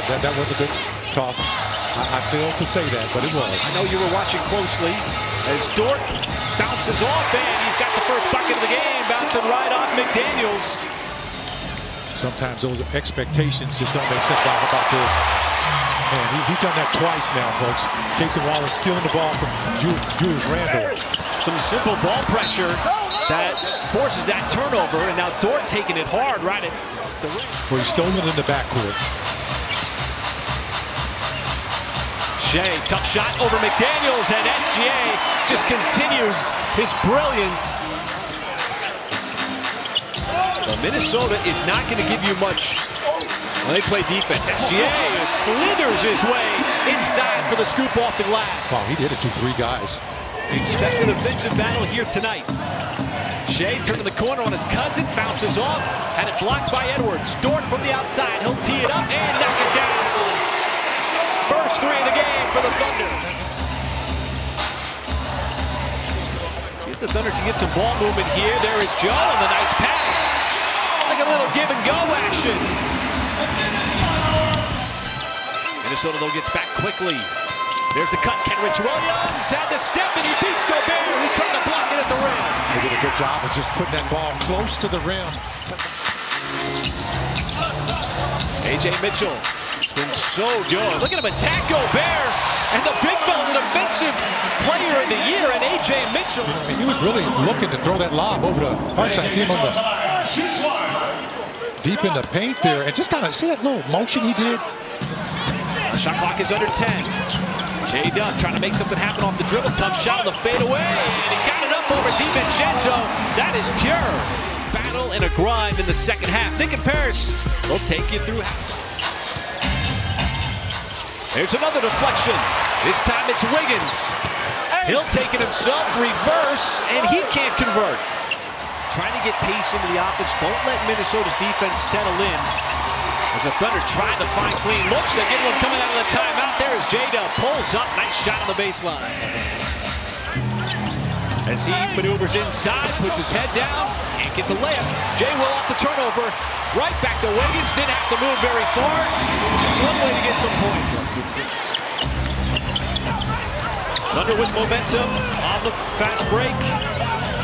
that was a good toss. I failed to say that, but it was. I know you were watching closely as Dort bounces off, and he's got the first bucket of the game, bouncing right off McDaniels. Sometimes those expectations just don't make sense. How about this? Man, he's done that twice now, folks. Casey Wallace stealing the ball from Julius Randle. Some simple ball pressure that forces that turnover, and now Dort taking it hard right at the rim. Where he's stolen in the backcourt. Shea, tough shot over McDaniels, and SGA just continues his brilliance. Well, Minnesota is not going to give you much when they play defense. SGA slithers his way inside for the scoop off the glass. Wow, he did it to 3 guys. Expect an offensive battle here tonight. Shea turning the corner on his cousin, bounces off, had it blocked by Edwards. Dort from the outside, he'll tee it up and knock it down. First 3 of the game for the Thunder. See if the Thunder can get some ball movement here. There is Joe and the nice pass. Like a little give and go action. Minnesota though gets back quickly. There's the cut. Kenrich Williams had the step and he beats Gobert, who tried to block it at the rim. They did a good job of just putting that ball close to the rim. A.J. Mitchell. It's been so good. Look at him attack Gobert. And the big fella, the defensive player of the year, and A.J. Mitchell. He was really looking to throw that lob over to Hartside. See him on the deep in the paint there. And just kind of see that little motion he did. Shot clock is under 10. J-Dub trying to make something happen off the dribble. Tough shot on the fadeaway. And he got it up over DiVincenzo. That is pure battle and a grind in the second half. Nick and Paris will take you through halftime. There's another deflection. This time it's Wiggins. He'll take it himself, reverse, and he can't convert. Trying to get pace into the offense. Don't let Minnesota's defense settle in. As the Thunder trying to find clean looks, they get one coming out of the timeout. There is J-Dub, pulls up, nice shot on the baseline. As he maneuvers inside, puts his head down, can't get the layup. Jay Will off the turnover, right back to Wiggins, didn't have to move very far. It's one way to get some points. Thunder with momentum on the fast break.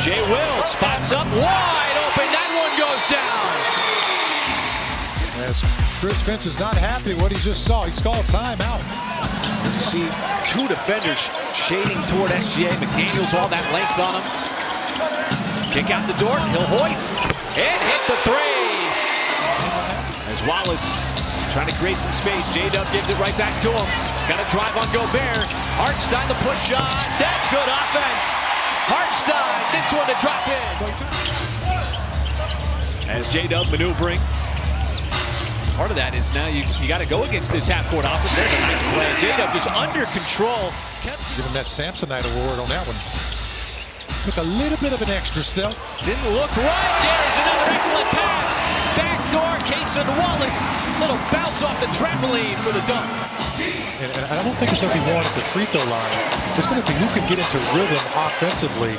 Jay Will spots up, wide open, that one goes down. As Chris Finch is not happy with what he just saw. He's called timeout. You see 2 defenders shading toward SGA. McDaniels all that length on him. Kick out to Dort. He'll hoist and hit the 3. As Wallace trying to create some space. J-Dub gives it right back to him. Got to drive on Gobert. Hartenstein the push shot. That's good offense. Hartenstein gets one to drop in. As J-Dub maneuvering. Part of that is now you got to go against this half-court offense. There's a nice play. J-Dub just under control. Give him that Samsonite award on that one. Took a little bit of an extra step. Didn't look right. There's another excellent pass. Backdoor case of Wallace. Little bounce off the trampoline for the dunk. And I don't think it's going to be one at the free throw line. It's going to be who can get into rhythm offensively,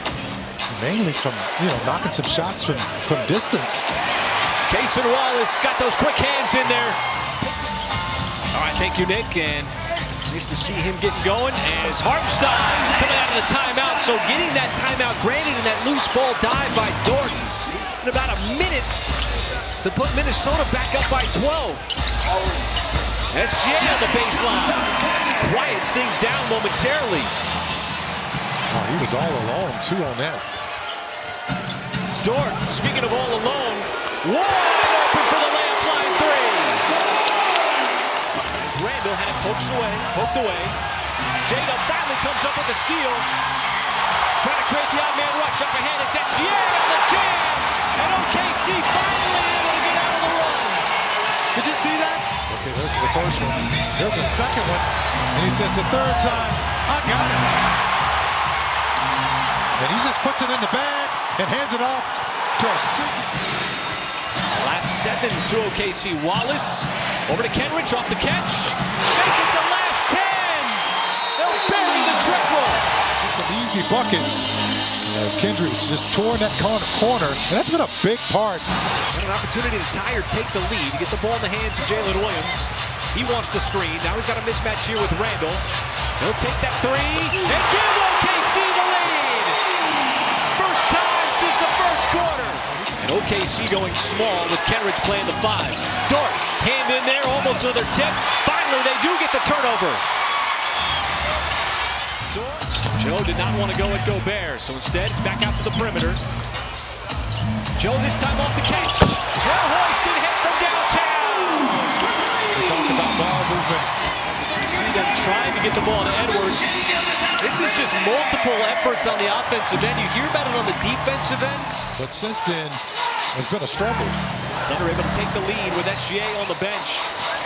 mainly from knocking some shots from distance. Cason Wallace got those quick hands in there. All right, thank you, Nick, and nice to see him getting going. As Hartenstein coming out of the timeout, so getting that timeout granted in that loose ball dive by Dort in about a minute to put Minnesota back up by 12. SGA on the baseline. Quiets things down momentarily. Oh, he was all alone, too, on that. Dort, speaking of all alone, wide open for the layup line 3. As Randle had it poked away. J-Dub finally comes up with the steal. Trying to create the odd man rush up ahead. It's SGA on the jam. And OKC finally able to get out of the run. Did you see that? Okay, there's the first one. There's a second one. And he says the third time, I got it. And he just puts it in the bag and hands it off to a student. Last 7 to OKC. Wallace over to Kenrich off the catch. Make it the last 10. They'll bury the triple. Some easy buckets. As Kendrick's just torn that corner, and that's been a big part. And an opportunity to tie or take the lead, to get the ball in the hands of Jalen Williams. He wants the screen. Now he's got a mismatch here with Randall. He'll take that three and give OKC the lead. First time since the first quarter. And OKC going small with Kenrich playing the 5. Dort, hand in there, almost another tip. Finally, they do get the turnover. Joe did not want to go at Gobert, so instead it's back out to the perimeter. Joe this time off the catch. Well hoisted, hit from downtown. We talked about ball movement. You see them trying to get the ball to Edwards. This is just multiple efforts on the offensive end. You hear about it on the defensive end. But since then, it's been a struggle. Thunder able to take the lead with SGA on the bench.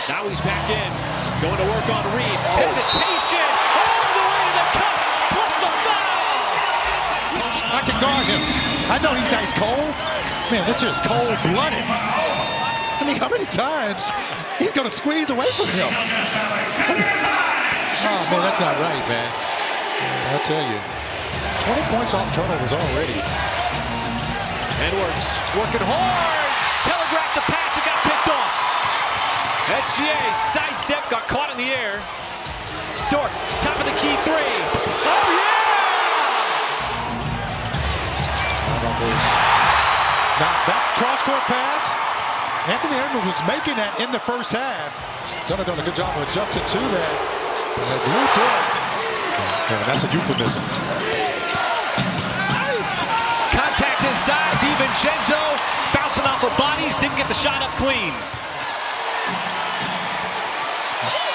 Now he's back in. Going to work on Reed. Hesitation. All the way to the cup. Plus the foul. I can guard him. I know he's ice cold. Man, this here is cold-blooded. I mean, how many times he's going to squeeze away from him? Oh, man, that's not right, man. I'll tell you. 20 points off turnovers already. Edwards working hard. Telegraphed the pass. It got picked off. SGA sidestep, got caught in the air. Dort, top of the key 3. Oh, yeah! Now, that cross-court pass, Anthony Edwards was making that in the first half. Done a good job of adjusting to that. As Lou Dort. Yeah, that's a euphemism. Contact inside. DiVincenzo bouncing off of bodies. Didn't get the shot up clean.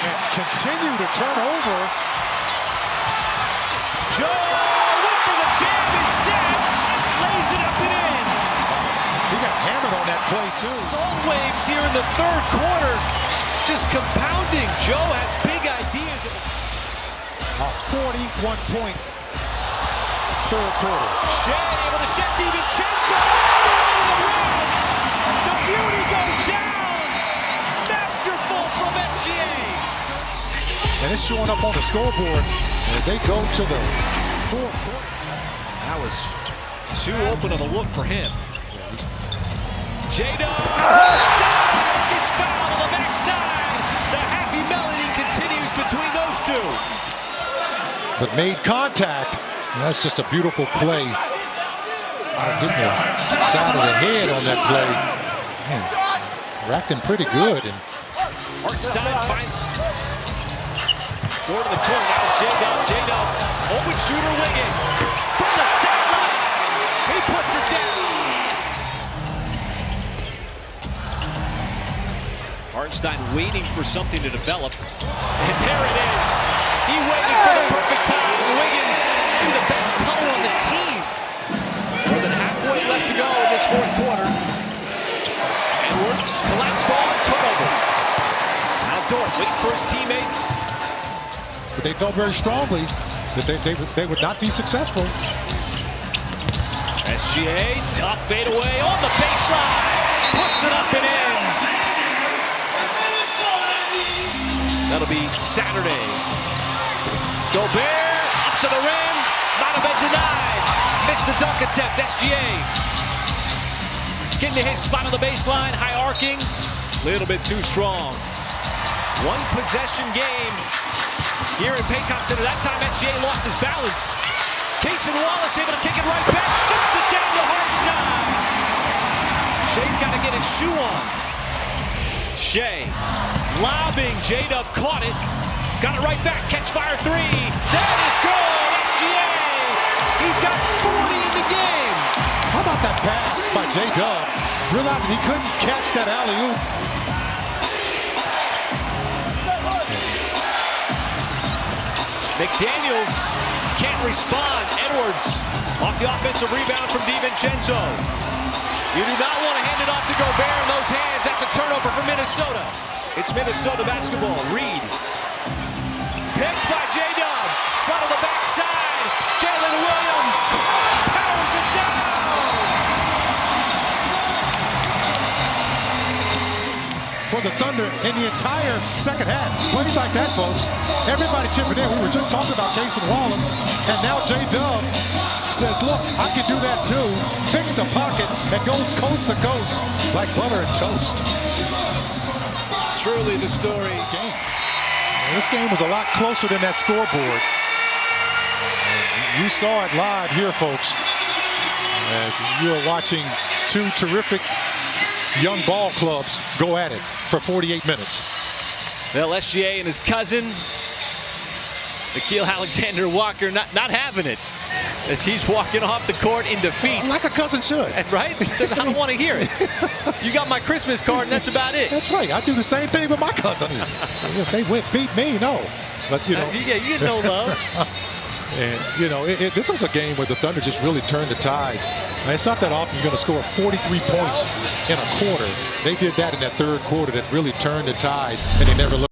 And continue to turn over. Joe went for the jam instead. Lays it up and in. He got hammered on that play, too. Salt waves here in the third quarter. Just compounding. Joe had big ideas. A 41-point third quarter. Shea able to shut DiVincenzo all the way to the rim. The beauty goes down. Masterful from SGA. And it's showing up on the scoreboard as they go to the fourth quarter. That was too open of a look for him. J-Dub gets fouled on the backside. The happy melody continues between those two. But made contact. That's just a beautiful play. Hitting the side of the head on that play. Man, racked him pretty good. And Hartenstein finds door to the corner. That was J-Dub. J-Dub. Open shooter Wiggins. From the sideline. He puts it down. Hartenstein waiting for something to develop. And there it is. He waited for the perfect time. Wiggins, maybe the best color on the team. More than halfway left to go in this fourth quarter. Edwards collapsed on turnover. Now Dort waiting for his teammates. but they felt very strongly that they would not be successful. SGA, tough fadeaway on the baseline. Puts it up and in. That'll be Saturday. Gobert up to the rim. Not a bit denied. Missed the dunk attempt. SGA getting to his spot on the baseline. High arcing. Little bit too strong. One possession game here in Paycom Center. That time SGA lost his balance. Casey Wallace able to take it right back. Ships it down to Hartenstein. Shea's got to get his shoe on. Shea lobbing. J-Dub caught it. Got it right back. Catch fire three. That is good. SGA. He's got 40 in the game. How about that pass by J-Dub? Realizing he couldn't catch that alley-oop. McDaniels can't respond. Edwards off the offensive rebound from DiVincenzo. You do not want to hand it off to Gobert in those hands. That's a turnover for Minnesota. It's Minnesota basketball. Reed. Picked by J-Dub. Brought to the backside. Jalen Williams powers it down. For the Thunder in the entire second half. Plays like that, folks. Everybody chipping in. We were just talking about Casey Wallace, and now J-Dub says, look, I can do that too. Picks the pocket and goes coast to coast like butter and toast. truly the story. This game was a lot closer than that scoreboard. And you saw it live here, folks, as you are watching two terrific young ball clubs go at it for 48 minutes. Well, SGA and his cousin, Nickeil Alexander-Walker, not having it as he's walking off the court in defeat. Like a cousin should. Right? I don't want to hear it. You got my Christmas card, and that's about it. That's right. I do the same thing with my cousin. If they beat me, no. But, you know. Yeah, you get no love. And, you know, this was a game where the Thunder just really turned the tides. And it's not that often you're going to score 43 points in a quarter. They did that in that third quarter that really turned the tides, and they never looked.